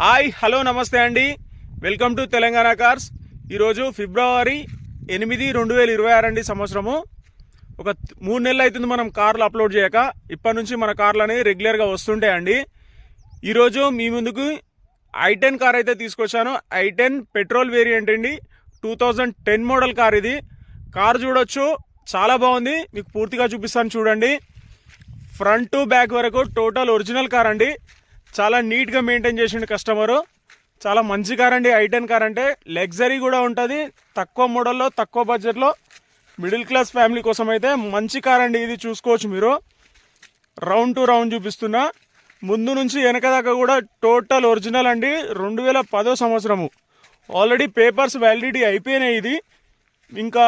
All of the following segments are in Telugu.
హాయ్ హలో నమస్తే అండి. Welcome to Telangana cars. ఈరోజు ఫిబ్రవరి 8, 2026 అండి సంవత్సరము. ఒక 3 నెలలు అవుతుంది మనం కార్లు అప్లోడ్ చేయక. ఇప్పటి నుంచి మన కార్లు అనేవి రెగ్యులర్గా వస్తుంటాయండి. ఈరోజు మీ ముందుకు i10 కార్ అయితే తీసుకొచ్చాను. i10 పెట్రోల్ వేరియంట్ అండి. 2010 మోడల్ కార్ ఇది. కార్ చూడొచ్చు, చాలా బాగుంది. మీకు పూర్తిగా చూపిస్తాను చూడండి. ఫ్రంట్ టు బ్యాక్ వరకు టోటల్ ఒరిజినల్ కార్ అండి. చాలా నీట్గా మెయింటైన్ చేసిండు కస్టమరు. చాలా మంచి కార్ అండి. i10 కార్ అంటే లగ్జరీ కూడా ఉంటుంది. తక్కువ మోడల్లో తక్కువ బడ్జెట్లో మిడిల్ క్లాస్ ఫ్యామిలీ కోసం అయితే మంచి కార్ అండి. ఇది చూసుకోవచ్చు మీరు. రౌండ్ టు రౌండ్ చూపిస్తున్నా. ముందు నుంచి వెనక దాకా కూడా టోటల్ ఒరిజినల్ అండి. 2010 సంవత్సరము. ఆల్రెడీ పేపర్స్ వ్యాలిడిటీ అయిపోయినాయి. ఇది ఇంకా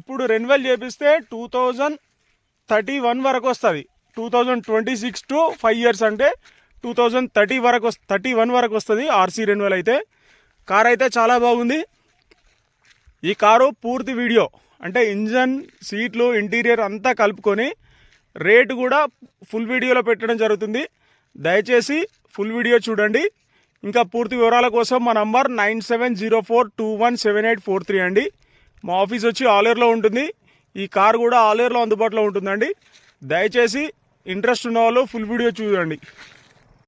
ఇప్పుడు రెన్యువల్ చేపిస్తే 2031 వరకు వస్తుంది. 2026 టు 5 ఇయర్స్ అంటే 2031 వరకు వస్తుంది ఆర్సీ రెన్యువల్ అయితే. కార్ అయితే చాలా బాగుంది. ఈ కారు పూర్తి వీడియో అంటే ఇంజన్, సీట్లు, ఇంటీరియర్ అంతా కలుపుకొని రేటు కూడా ఫుల్ వీడియోలో పెట్టడం జరుగుతుంది. దయచేసి ఫుల్ వీడియో చూడండి. ఇంకా పూర్తి వివరాల కోసం మా నంబర్ 9704217843 అండి. మా ఆఫీస్ వచ్చి ఆలేరులో ఉంటుంది. ఈ కార్ కూడా ఆలేరులో అందుబాటులో ఉంటుందండి. దయచేసి ఇంట్రెస్ట్ ఉన్న వాళ్ళు ఫుల్ వీడియో చూడండి.